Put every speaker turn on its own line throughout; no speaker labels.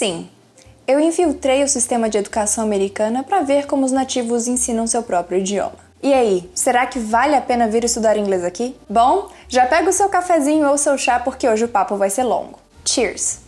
Sim, eu infiltrei o sistema de educação americana para ver como os nativos ensinam seu próprio idioma. E aí, será que vale a pena vir estudar inglês aqui? Bom, já pega o seu cafezinho ou seu chá porque hoje o papo vai ser longo. Cheers!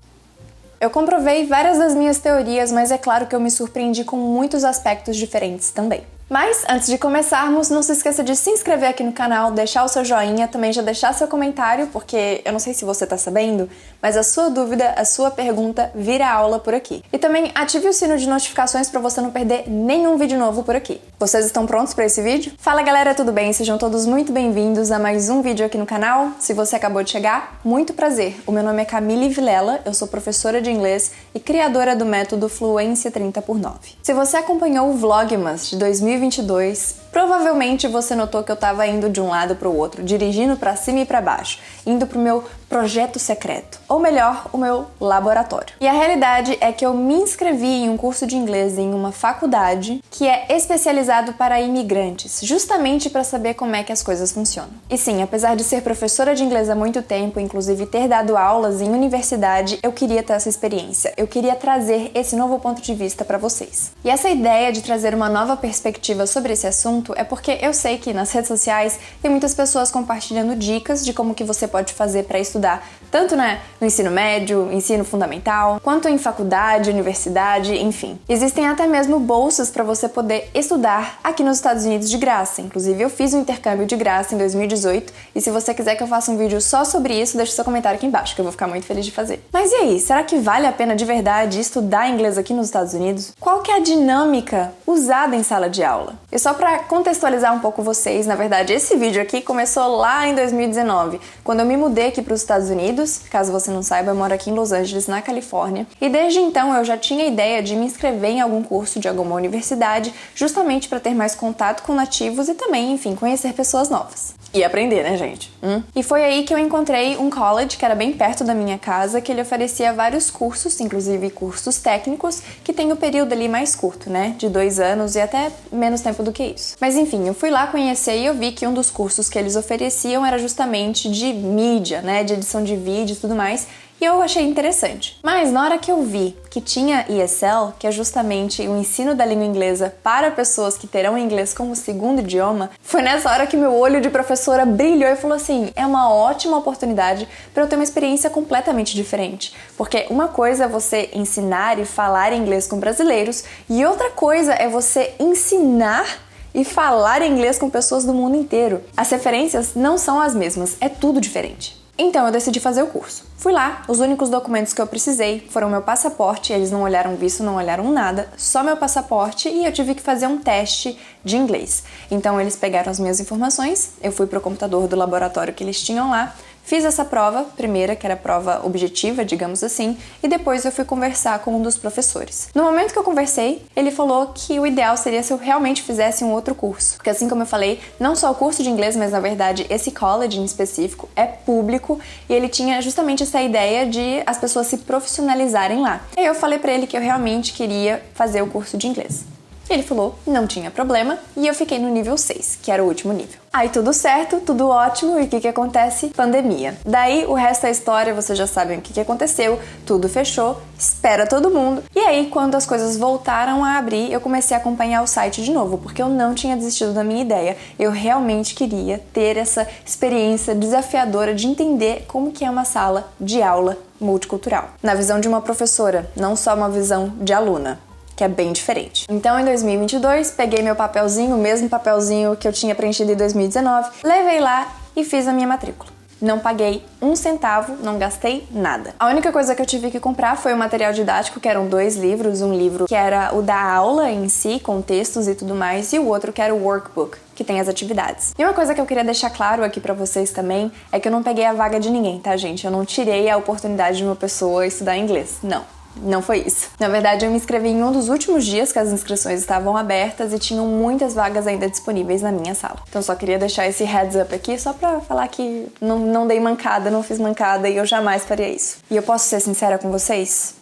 Eu comprovei várias das minhas teorias, mas é claro que eu me surpreendi com muitos aspectos diferentes também. Mas, antes de começarmos, não se esqueça de se inscrever aqui no canal, deixar o seu joinha, também já deixar seu comentário, porque eu não sei se você tá sabendo, mas a sua dúvida, a sua pergunta vira aula por aqui. E também ative o sino de notificações para você não perder nenhum vídeo novo por aqui. Vocês estão prontos para esse vídeo? Fala galera, tudo bem? Sejam todos muito bem-vindos a mais um vídeo aqui no canal. Se você acabou de chegar, muito prazer. O meu nome é Camille Vilela, eu sou professora de inglês e criadora do método Fluência 30x9. Se você acompanhou o Vlogmas de 2022, provavelmente você notou que eu tava indo de um lado para o outro, dirigindo para cima e para baixo, indo pro meu projeto secreto, ou melhor, o meu laboratório. E a realidade é que eu me inscrevi em um curso de inglês em uma faculdade que é especializado para imigrantes, justamente para saber como é que as coisas funcionam. E sim, apesar de ser professora de inglês há muito tempo, inclusive ter dado aulas em universidade, eu queria ter essa experiência. Eu queria trazer esse novo ponto de vista para vocês. E essa ideia de trazer uma nova perspectiva sobre esse assunto é porque eu sei que nas redes sociais tem muitas pessoas compartilhando dicas de como que você pode fazer para estudar tanto no ensino médio, ensino fundamental, quanto em faculdade, universidade, enfim. Existem até mesmo bolsas para você poder estudar aqui nos Estados Unidos de graça. Inclusive eu fiz um intercâmbio de graça em 2018 e se você quiser que eu faça um vídeo só sobre isso, deixa seu comentário aqui embaixo que eu vou ficar muito feliz de fazer. Mas e aí, será que vale a pena de verdade estudar inglês aqui nos Estados Unidos? Qual que é a dinâmica usada em sala de aula? E só para contextualizar um pouco vocês, na verdade esse vídeo aqui começou lá em 2019, quando eu me mudei aqui para os Estados Unidos. Caso você não saiba, eu moro aqui em Los Angeles, na Califórnia, e desde então eu já tinha a ideia de me inscrever em algum curso de alguma universidade, justamente para ter mais contato com nativos e também, enfim, conhecer pessoas novas. E aprender, né, gente? E foi aí que eu encontrei um college que era bem perto da minha casa, que ele oferecia vários cursos, inclusive cursos técnicos, que tem o período ali mais curto, né? De 2 anos e até menos tempo do que isso. Mas enfim, eu fui lá conhecer e eu vi que um dos cursos que eles ofereciam era justamente de mídia, né? De edição de vídeo e tudo mais. E eu achei interessante. Mas na hora que eu vi que tinha ESL, que é justamente o ensino da língua inglesa para pessoas que terão inglês como segundo idioma, foi nessa hora que meu olho de professora brilhou e falou assim, é uma ótima oportunidade para eu ter uma experiência completamente diferente. Porque uma coisa é você ensinar e falar inglês com brasileiros e outra coisa é você ensinar e falar inglês com pessoas do mundo inteiro. As referências não são as mesmas, é tudo diferente. Então eu decidi fazer o curso. Fui lá, os únicos documentos que eu precisei foram meu passaporte, eles não olharam visto, não olharam nada, só meu passaporte e eu tive que fazer um teste de inglês. Então eles pegaram as minhas informações, eu fui pro computador do laboratório que eles tinham lá, fiz essa prova, primeira, que era a prova objetiva, digamos assim, e depois eu fui conversar com um dos professores. No momento que eu conversei, ele falou que o ideal seria se eu realmente fizesse um outro curso. Porque assim como eu falei, não só o curso de inglês, mas na verdade esse college em específico é público e ele tinha justamente essa ideia de as pessoas se profissionalizarem lá. E aí eu falei pra ele que eu realmente queria fazer o curso de inglês. Ele falou, não tinha problema, e eu fiquei no nível 6, que era o último nível. Aí tudo certo, tudo ótimo, e o que acontece? Pandemia. Daí o resto da história, vocês já sabem o que aconteceu, tudo fechou, espera todo mundo. E aí, quando as coisas voltaram a abrir, eu comecei a acompanhar o site de novo, porque eu não tinha desistido da minha ideia. Eu realmente queria ter essa experiência desafiadora de entender como que é uma sala de aula multicultural. Na visão de uma professora, não só uma visão de aluna, que é bem diferente. Então, em 2022, peguei meu papelzinho, o mesmo papelzinho que eu tinha preenchido em 2019, levei lá e fiz a minha matrícula. Não paguei um centavo, não gastei nada. A única coisa que eu tive que comprar foi o material didático, que eram 2 livros, um livro que era o da aula em si, com textos e tudo mais, e o outro que era o workbook, que tem as atividades. E uma coisa que eu queria deixar claro aqui pra vocês também é que eu não peguei a vaga de ninguém, tá, gente? Eu não tirei a oportunidade de uma pessoa estudar inglês, não. Não foi isso. Na verdade, eu me inscrevi em um dos últimos dias que as inscrições estavam abertas e tinham muitas vagas ainda disponíveis na minha sala. Então só queria deixar esse heads up aqui só pra falar que não dei mancada, não fiz mancada e eu jamais faria isso. E eu posso ser sincera com vocês?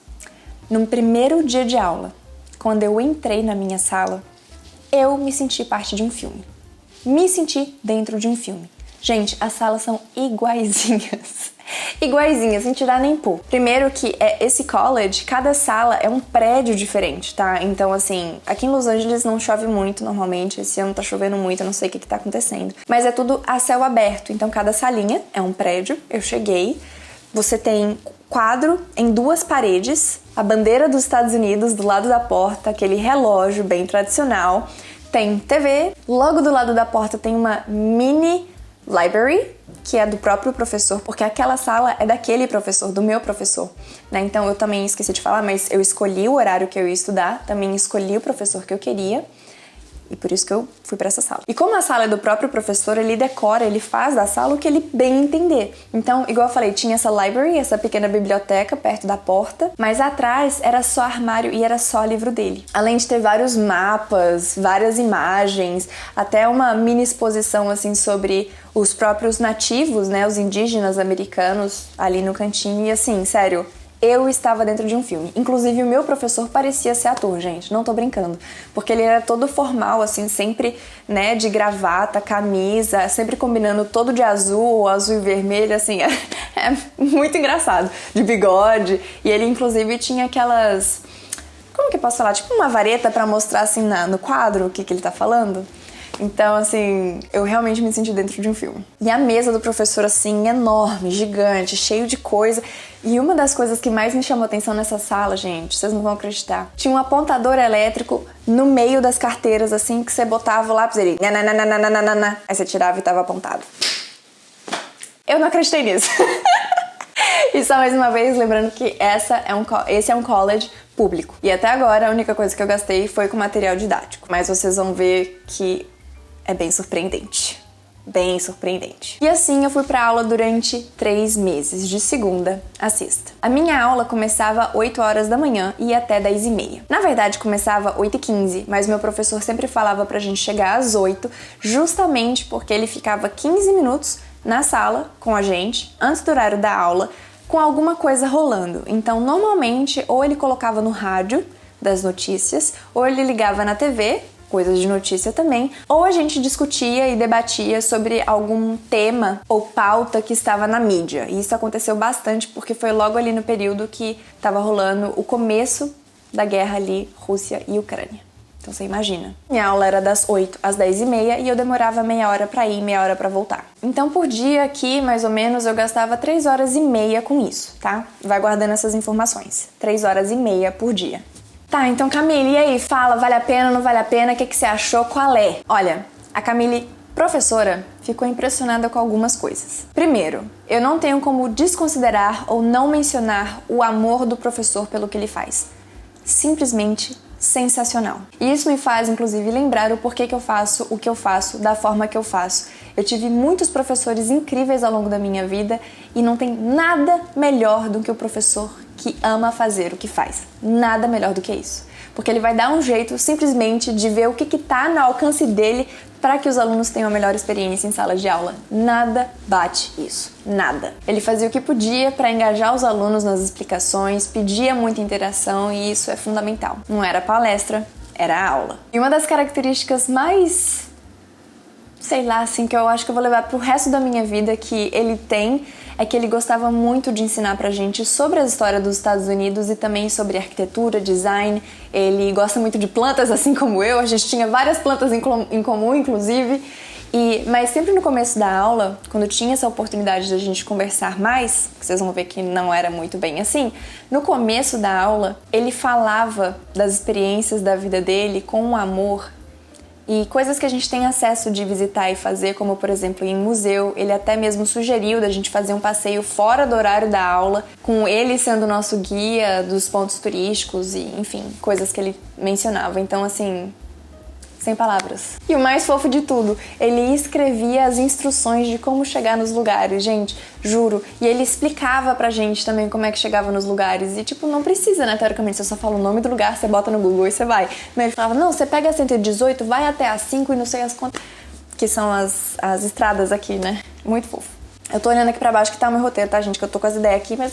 No primeiro dia de aula, quando eu entrei na minha sala, eu me senti parte de um filme. Me senti dentro de um filme. Gente, as salas são iguaizinhas. Iguaizinhas, sem tirar nem pôr. Primeiro que esse college, cada sala é um prédio diferente, tá? Então, assim, aqui em Los Angeles não chove muito normalmente. Esse ano tá chovendo muito, eu não sei o que tá acontecendo. Mas é tudo a céu aberto. Então, cada salinha é um prédio. Eu cheguei. Você tem quadro em 2 paredes. A bandeira dos Estados Unidos do lado da porta. Aquele relógio bem tradicional. Tem TV. Logo do lado da porta tem uma mini library, que é do próprio professor, porque aquela sala é daquele professor, do meu professor, né? Então eu também esqueci de falar, mas eu escolhi o horário que eu ia estudar, também escolhi o professor que eu queria, e por isso que eu fui pra essa sala. E como a sala é do próprio professor, ele decora, ele faz da sala o que ele bem entender. Então, igual eu falei, tinha essa library, essa pequena biblioteca perto da porta, mas atrás era só armário e era só livro dele. Além de ter vários mapas, várias imagens, até uma mini exposição assim sobre os próprios nativos, né, os indígenas americanos ali no cantinho. E assim, sério, eu estava dentro de um filme. Inclusive, o meu professor parecia ser ator, gente. Não tô brincando. Porque ele era todo formal, assim, sempre, né, de gravata, camisa, sempre combinando todo de azul, azul e vermelho, assim. É muito engraçado. De bigode. E ele, inclusive, tinha aquelas... Como que eu posso falar? Tipo uma vareta pra mostrar, assim, no quadro o que ele tá falando. Então, assim, eu realmente me senti dentro de um filme. E a mesa do professor, assim, enorme, gigante, cheio de coisa. E uma das coisas que mais me chamou atenção nessa sala, gente, vocês não vão acreditar. Tinha um apontador elétrico no meio das carteiras, assim, que você botava o lápis e ele... Aí você tirava e tava apontado. Eu não acreditei nisso. E só mais uma vez, lembrando que esse é um college público. E até agora, a única coisa que eu gastei foi com material didático. Mas vocês vão ver que é bem surpreendente. Bem surpreendente. E assim eu fui pra aula durante 3 meses, de segunda a sexta. A minha aula começava 8 horas da manhã e ia até 10h30. Na verdade, começava 8h15, mas meu professor sempre falava pra gente chegar às 8, justamente porque ele ficava 15 minutos na sala com a gente, antes do horário da aula, com alguma coisa rolando. Então, normalmente, ou ele colocava no rádio das notícias, ou ele ligava na TV, coisas de notícia também, ou a gente discutia e debatia sobre algum tema ou pauta que estava na mídia. E isso aconteceu bastante porque foi logo ali no período que estava rolando o começo da guerra ali, Rússia e Ucrânia. Então você imagina. Minha aula era das 8 às 10h30 e eu demorava meia hora pra ir, meia hora pra voltar. Então por dia aqui, mais ou menos, eu gastava 3 horas e meia com isso, tá? Vai guardando essas informações. 3 horas e meia por dia. Tá, então Camille, e aí? Fala, vale a pena, não vale a pena? O que você achou? Qual é? Olha, a Camille, professora, ficou impressionada com algumas coisas. Primeiro, eu não tenho como desconsiderar ou não mencionar o amor do professor pelo que ele faz. Simplesmente sensacional. E isso me faz, inclusive, lembrar o porquê que eu faço o que eu faço, da forma que eu faço. Eu tive muitos professores incríveis ao longo da minha vida e não tem nada melhor do que o professor que ama fazer o que faz. Nada melhor do que isso. Porque ele vai dar um jeito simplesmente de ver o que está no alcance dele para que os alunos tenham a melhor experiência em sala de aula. Nada bate isso. Nada. Ele fazia o que podia para engajar os alunos nas explicações, pedia muita interação e isso é fundamental. Não era palestra, era aula. E uma das características mais, sei lá, assim, que eu acho que eu vou levar pro resto da minha vida que ele tem é que ele gostava muito de ensinar pra gente sobre a história dos Estados Unidos e também sobre arquitetura, design. Ele gosta muito de plantas, assim como eu. A gente tinha várias plantas em comum, inclusive. Mas sempre no começo da aula, quando tinha essa oportunidade de a gente conversar mais, vocês vão ver que não era muito bem assim, no começo da aula, ele falava das experiências da vida dele com um amor e coisas que a gente tem acesso de visitar e fazer, como por exemplo em museu. Ele até mesmo sugeriu da gente fazer um passeio fora do horário da aula, com ele sendo nosso guia dos pontos turísticos e enfim, coisas que ele mencionava. Então assim, sem palavras. E o mais fofo de tudo, ele escrevia as instruções de como chegar nos lugares, gente, juro. E ele explicava pra gente também como é que chegava nos lugares. E tipo, não precisa, né, teoricamente, você só fala o nome do lugar, você bota no Google e você vai. Mas ele falava, não, você pega a 118, vai até a 5 e não sei as quantas, que são as estradas aqui, né? Muito fofo. Eu tô olhando aqui pra baixo que tá o meu roteiro, tá, gente? Que eu tô com as ideias aqui, mas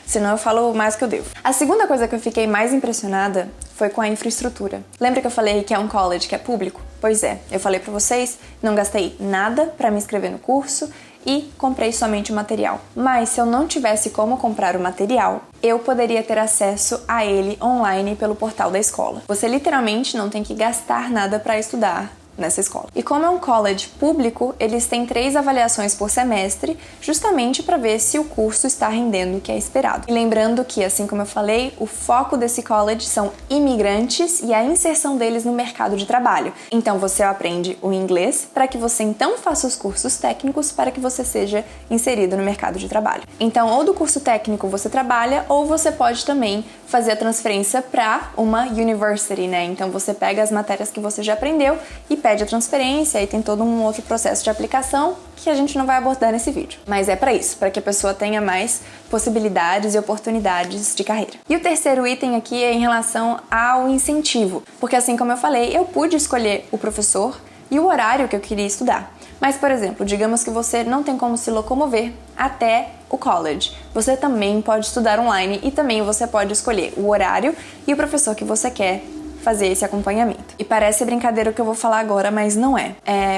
senão eu falo mais que eu devo. A segunda coisa que eu fiquei mais impressionada foi com a infraestrutura. Lembra que eu falei que é um college que é público? Pois é, eu falei pra vocês, não gastei nada pra me inscrever no curso e comprei somente o material. Mas se eu não tivesse como comprar o material, eu poderia ter acesso a ele online pelo portal da escola. Você literalmente não tem que gastar nada para estudar nessa escola. E como é um college público, eles têm 3 avaliações por semestre, justamente para ver se o curso está rendendo o que é esperado. E lembrando que, assim como eu falei, o foco desse college são imigrantes e a inserção deles no mercado de trabalho. Então você aprende o inglês para que você então faça os cursos técnicos para que você seja inserido no mercado de trabalho. Então, ou do curso técnico você trabalha, ou você pode também fazer a transferência para uma university, né? Então você pega as matérias que você já aprendeu e pede a transferência e tem todo um outro processo de aplicação que a gente não vai abordar nesse vídeo. Mas é para isso, para que a pessoa tenha mais possibilidades e oportunidades de carreira. E o terceiro item aqui é em relação ao incentivo, porque assim como eu falei, eu pude escolher o professor e o horário que eu queria estudar. Mas, por exemplo, digamos que você não tem como se locomover até o college. Você também pode estudar online e também você pode escolher o horário e o professor que você quer fazer esse acompanhamento. E parece brincadeira o que eu vou falar agora, mas não é.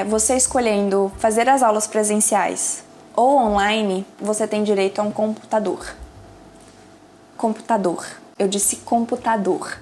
Você escolhendo fazer as aulas presenciais ou online, você tem direito a um computador. Computador. Eu disse computador.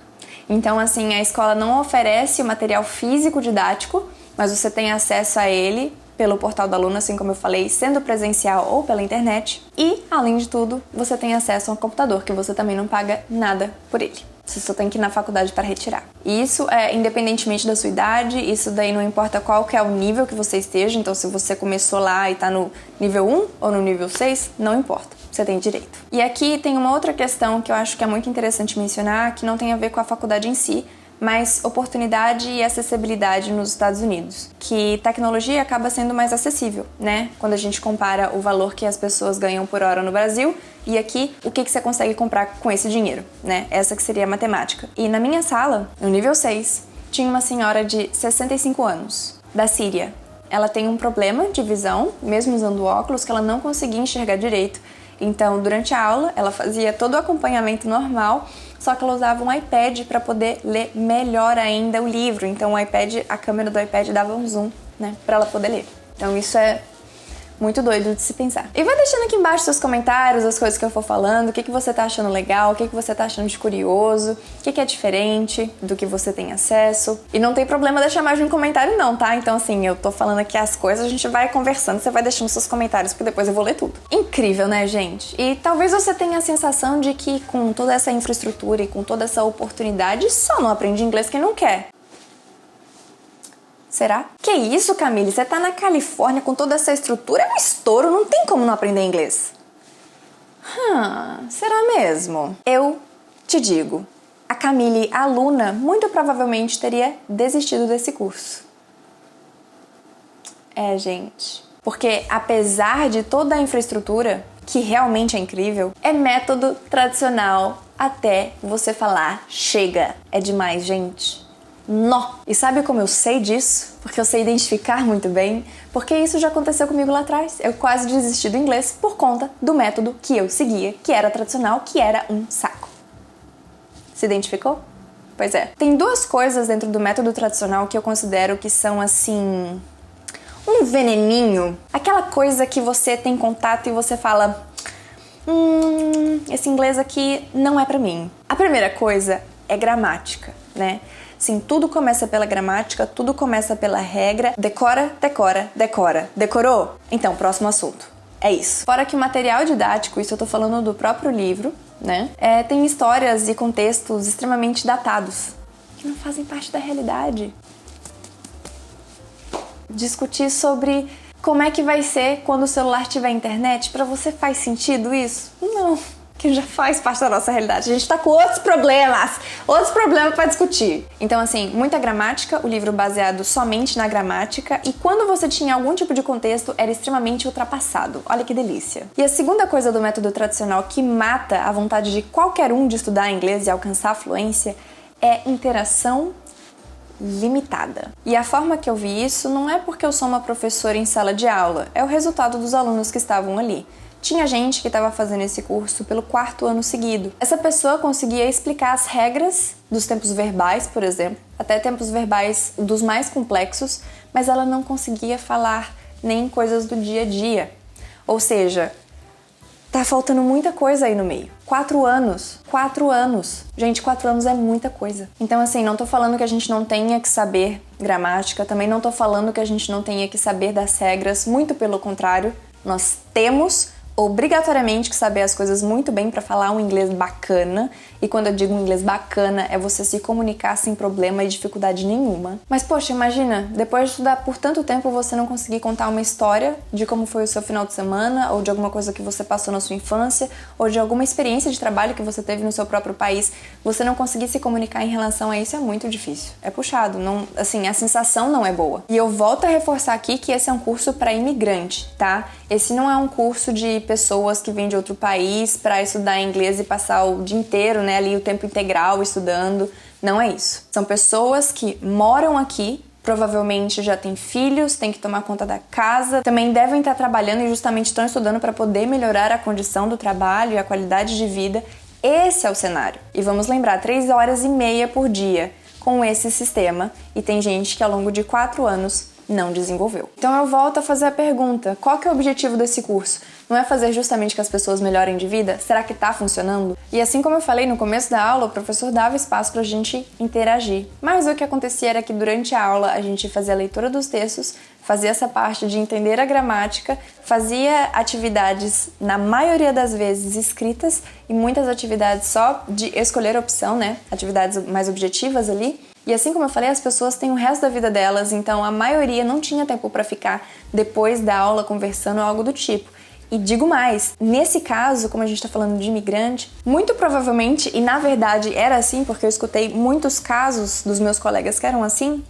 Então, assim, a escola não oferece o material físico didático, mas você tem acesso a ele pelo portal do aluno, assim como eu falei, sendo presencial ou pela internet. E, além de tudo, você tem acesso a um computador, que você também não paga nada por ele. Você só tem que ir na faculdade para retirar. E isso é independentemente da sua idade, isso daí não importa qual que é o nível que você esteja, então se você começou lá e tá no nível 1 ou no nível 6, não importa, você tem direito. E aqui tem uma outra questão que eu acho que é muito interessante mencionar, que não tem a ver com a faculdade em si, mas oportunidade e acessibilidade nos Estados Unidos, que tecnologia acaba sendo mais acessível, né? Quando a gente compara o valor que as pessoas ganham por hora no Brasil e aqui, o que você consegue comprar com esse dinheiro, né? Essa que seria a matemática. E na minha sala, no nível 6, tinha uma senhora de 65 anos, da Síria. Ela tem um problema de visão, mesmo usando óculos, que ela não conseguia enxergar direito. Então, durante a aula, ela fazia todo o acompanhamento normal, só que ela usava um iPad para poder ler melhor ainda o livro. Então, a câmera do iPad dava um zoom, né, para ela poder ler. Então, isso é muito doido de se pensar. E vai deixando aqui embaixo seus comentários, as coisas que eu for falando, o que você tá achando legal, o que você tá achando de curioso, o que é diferente do que você tem acesso. E não tem problema deixar mais de um comentário não, tá? Então assim, eu tô falando aqui as coisas, a gente vai conversando, você vai deixando seus comentários, porque depois eu vou ler tudo. Incrível, né, gente? E talvez você tenha a sensação de que com toda essa infraestrutura e com toda essa oportunidade, só não aprende inglês quem não quer. Será? Que isso, Camille? Você tá na Califórnia com toda essa estrutura, é um estouro, não tem como não aprender inglês. Será mesmo? Eu te digo, a Camille, aluna, muito provavelmente teria desistido desse curso. Gente. Porque apesar de toda a infraestrutura, que realmente é incrível, é método tradicional até você falar chega. É demais, gente. Nó! E sabe como eu sei disso? Porque eu sei identificar muito bem, porque isso já aconteceu comigo lá atrás. Eu quase desisti do inglês por conta do método que eu seguia, que era tradicional, que era um saco. Se identificou? Pois é. Tem 2 coisas dentro do método tradicional que eu considero que são, assim, um veneninho. Aquela coisa que você tem contato e você fala, esse inglês aqui não é pra mim. A primeira coisa é gramática, né? Sim, tudo começa pela gramática, tudo começa pela regra. Decora, decora, decora. Decorou? Então, próximo assunto. É isso. Fora que o material didático, isso eu tô falando do próprio livro, né? Tem histórias e contextos extremamente datados, que não fazem parte da realidade. Discutir sobre como é que vai ser quando o celular tiver internet, pra você faz sentido isso? Não. Que já faz parte da nossa realidade. A gente tá com outros problemas para discutir. Então, assim, muita gramática, o livro baseado somente na gramática, e quando você tinha algum tipo de contexto, era extremamente ultrapassado. Olha que delícia. E a segunda coisa do método tradicional que mata a vontade de qualquer um de estudar inglês e alcançar a fluência é interação limitada. E a forma que eu vi isso não é porque eu sou uma professora em sala de aula, é o resultado dos alunos que estavam ali. Tinha gente que estava fazendo esse curso pelo 4º ano seguido. Essa pessoa conseguia explicar as regras dos tempos verbais, por exemplo, até tempos verbais dos mais complexos, mas ela não conseguia falar nem coisas do dia a dia. Ou seja, tá faltando muita coisa aí no meio. 4 anos. 4 anos. Gente, 4 anos é muita coisa. Então, assim, não tô falando que a gente não tenha que saber gramática, também não tô falando que a gente não tenha que saber das regras, muito pelo contrário, nós temos obrigatoriamente que saber as coisas muito bem para falar um inglês bacana. E quando eu digo um inglês bacana, é você se comunicar sem problema e dificuldade nenhuma. Mas poxa, imagina, depois de estudar por tanto tempo você não conseguir contar uma história de como foi o seu final de semana, ou de alguma coisa que você passou na sua infância, ou de alguma experiência de trabalho que você teve no seu próprio país, você não conseguir se comunicar em relação a isso é muito difícil. É puxado, não, assim, a sensação não é boa. E eu volto a reforçar aqui que esse é um curso para imigrante, tá? Esse não é um curso de pessoas que vêm de outro país para estudar inglês e passar o dia inteiro, né, ali o tempo integral estudando. Não é isso. São pessoas que moram aqui, provavelmente já têm filhos, têm que tomar conta da casa, também devem estar trabalhando e justamente estão estudando para poder melhorar a condição do trabalho e a qualidade de vida. Esse é o cenário. E vamos lembrar, 3 horas e meia por dia com esse sistema, e tem gente que ao longo de 4 anos não desenvolveu. Então eu volto a fazer a pergunta, qual que é o objetivo desse curso? Não é fazer justamente que as pessoas melhorem de vida? Será que tá funcionando? E assim como eu falei no começo da aula, o professor dava espaço pra gente interagir. Mas o que acontecia era que durante a aula a gente fazia a leitura dos textos, fazia essa parte de entender a gramática, fazia atividades, na maioria das vezes, escritas, e muitas atividades só de escolher opção, né? Atividades mais objetivas ali. E assim como eu falei, as pessoas têm o resto da vida delas, então a maioria não tinha tempo para ficar depois da aula conversando ou algo do tipo. E digo mais, nesse caso, como a gente está falando de imigrante, muito provavelmente, e na verdade era assim, porque eu escutei muitos casos dos meus colegas que eram assim,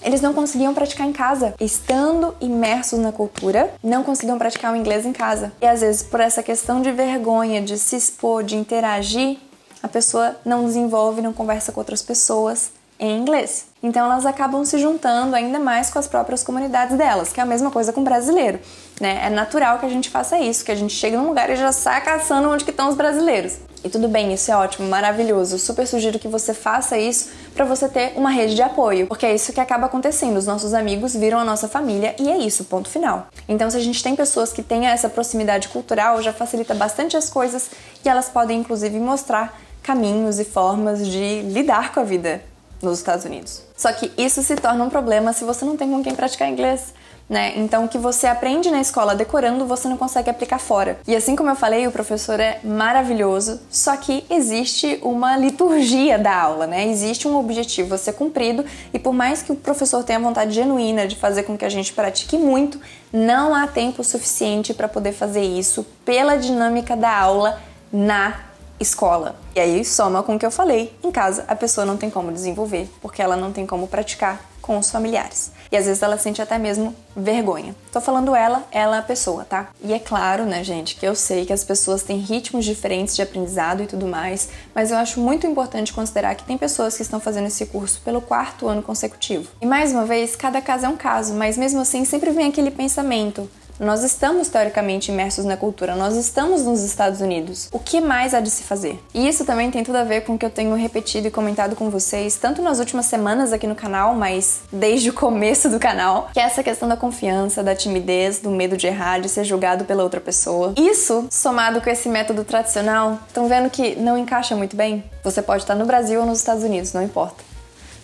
eles não conseguiam praticar em casa. Estando imersos na cultura, não conseguiam praticar o inglês em casa. E às vezes, por essa questão de vergonha, de se expor, de interagir, a pessoa não desenvolve, não conversa com outras pessoas em inglês. Então elas acabam se juntando ainda mais com as próprias comunidades delas, que é a mesma coisa com o brasileiro, né? É natural que a gente faça isso, que a gente chegue num lugar e já saia caçando onde que estão os brasileiros. E tudo bem, isso é ótimo, maravilhoso. Eu super sugiro que você faça isso para você ter uma rede de apoio, porque é isso que acaba acontecendo. Os nossos amigos viram a nossa família e é isso, ponto final. Então, se a gente tem pessoas que têm essa proximidade cultural, já facilita bastante as coisas e elas podem, inclusive, mostrar caminhos e formas de lidar com a vida nos Estados Unidos. Só que isso se torna um problema se você não tem com quem praticar inglês, né? Então, o que você aprende na escola decorando, você não consegue aplicar fora. E assim como eu falei, o professor é maravilhoso, só que existe uma liturgia da aula, né? Existe um objetivo a ser cumprido e por mais que o professor tenha vontade genuína de fazer com que a gente pratique muito, não há tempo suficiente para poder fazer isso pela dinâmica da aula na escola. E aí soma com o que eu falei, em casa a pessoa não tem como desenvolver, porque ela não tem como praticar com os familiares. E às vezes ela sente até mesmo vergonha. Tô falando ela a pessoa, tá? E é claro, né, gente, que eu sei que as pessoas têm ritmos diferentes de aprendizado e tudo mais, mas eu acho muito importante considerar que tem pessoas que estão fazendo esse curso pelo 4º ano consecutivo. E mais uma vez, cada caso é um caso, mas mesmo assim sempre vem aquele pensamento: nós estamos teoricamente imersos na cultura, nós estamos nos Estados Unidos. O que mais há de se fazer? E isso também tem tudo a ver com o que eu tenho repetido e comentado com vocês, tanto nas últimas semanas aqui no canal, mas desde o começo do canal, que é essa questão da confiança, da timidez, do medo de errar, de ser julgado pela outra pessoa. Isso, somado com esse método tradicional, estão vendo que não encaixa muito bem? Você pode estar no Brasil ou nos Estados Unidos, não importa.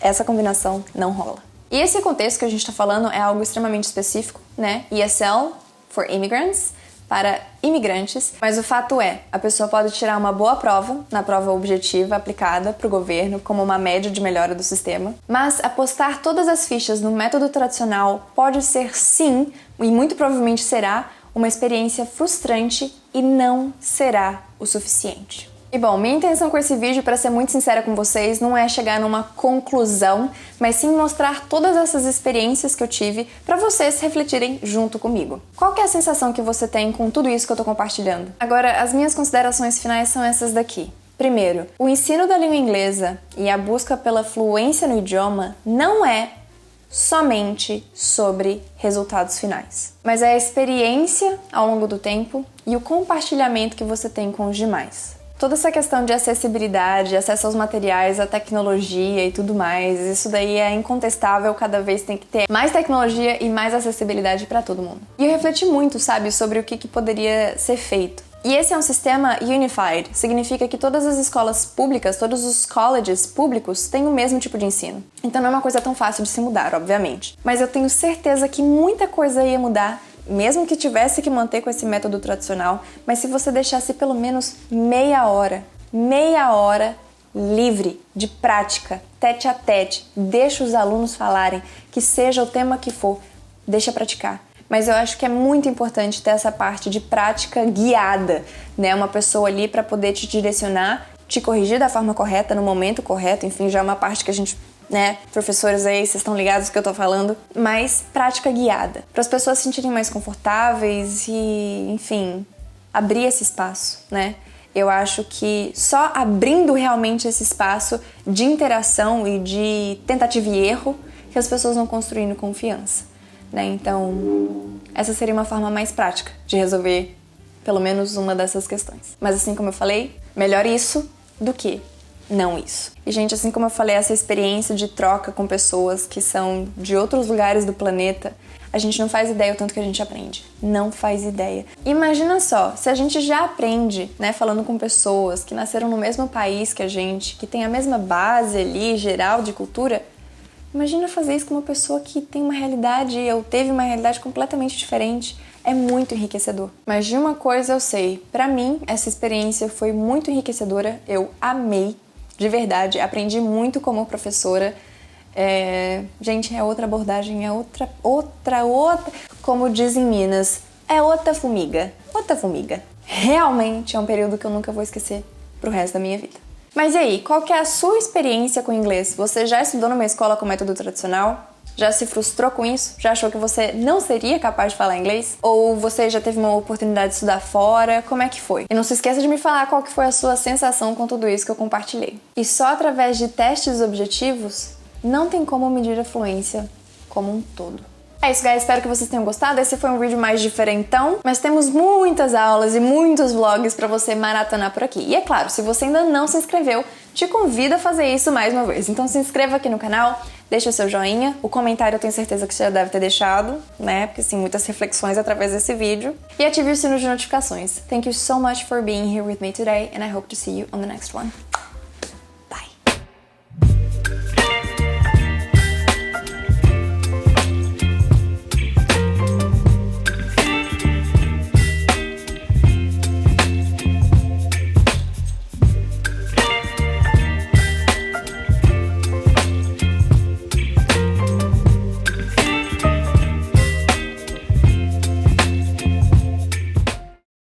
Essa combinação não rola. E esse contexto que a gente está falando é algo extremamente específico, né? ESL for immigrants, para imigrantes, mas o fato é, a pessoa pode tirar uma boa prova, na prova objetiva aplicada para o governo como uma média de melhora do sistema, mas apostar todas as fichas no método tradicional pode ser sim, e muito provavelmente será, uma experiência frustrante e não será o suficiente. E bom, minha intenção com esse vídeo, para ser muito sincera com vocês, não é chegar numa conclusão, mas sim mostrar todas essas experiências que eu tive para vocês refletirem junto comigo. Qual que é a sensação que você tem com tudo isso que eu tô compartilhando? Agora, as minhas considerações finais são essas daqui. Primeiro, o ensino da língua inglesa e a busca pela fluência no idioma não é somente sobre resultados finais, mas é a experiência ao longo do tempo e o compartilhamento que você tem com os demais. Toda essa questão de acessibilidade, acesso aos materiais, à tecnologia e tudo mais, isso daí é incontestável, cada vez tem que ter mais tecnologia e mais acessibilidade para todo mundo. E eu refleti muito, sabe, sobre o que poderia ser feito. E esse é um sistema unified, significa que todas as escolas públicas, todos os colleges públicos têm o mesmo tipo de ensino. Então não é uma coisa tão fácil de se mudar, obviamente. Mas eu tenho certeza que muita coisa ia mudar, mesmo que tivesse que manter com esse método tradicional, mas se você deixasse pelo menos meia hora livre de prática, tete a tete, deixa os alunos falarem, que seja o tema que for, deixa praticar. Mas eu acho que é muito importante ter essa parte de prática guiada, né? Uma pessoa ali para poder te direcionar, te corrigir da forma correta, no momento correto, enfim, já é uma parte que a gente, né, professores aí, vocês estão ligados do que eu tô falando, mas prática guiada, para as pessoas se sentirem mais confortáveis e, enfim, abrir esse espaço, né? Eu acho que só abrindo realmente esse espaço de interação e de tentativa e erro que as pessoas vão construindo confiança. Né? Então, essa seria uma forma mais prática de resolver pelo menos uma dessas questões. Mas assim como eu falei, melhor isso do que não isso. E gente, assim como eu falei, essa experiência de troca com pessoas que são de outros lugares do planeta, a gente não faz ideia o tanto que a gente aprende. Não faz ideia. Imagina só, se a gente já aprende, né, falando com pessoas que nasceram no mesmo país que a gente, que tem a mesma base ali, geral, de cultura, imagina fazer isso com uma pessoa que tem uma realidade ou teve uma realidade completamente diferente. É muito enriquecedor. Mas de uma coisa eu sei, pra mim essa experiência foi muito enriquecedora. Eu amei, de verdade, aprendi muito como professora. Gente, é outra abordagem, é outra. Como dizem em Minas, é outra formiga. Outra formiga. Realmente é um período que eu nunca vou esquecer pro resto da minha vida. Mas e aí, qual que é a sua experiência com o inglês? Você já estudou numa escola com método tradicional? Já se frustrou com isso? Já achou que você não seria capaz de falar inglês? Ou você já teve uma oportunidade de estudar fora? Como é que foi? E não se esqueça de me falar qual que foi a sua sensação com tudo isso que eu compartilhei. E só através de testes objetivos, não tem como medir a fluência como um todo. É isso, guys. Espero que vocês tenham gostado. Esse foi um vídeo mais diferentão, mas temos muitas aulas e muitos vlogs pra você maratonar por aqui. E é claro, se você ainda não se inscreveu, te convido a fazer isso mais uma vez. Então se inscreva aqui no canal, deixa o seu joinha, o comentário eu tenho certeza que você já deve ter deixado, né? Porque sim, muitas reflexões através desse vídeo. E ative o sino de notificações. Thank you so much for being here with me today and I hope to see you on the next one.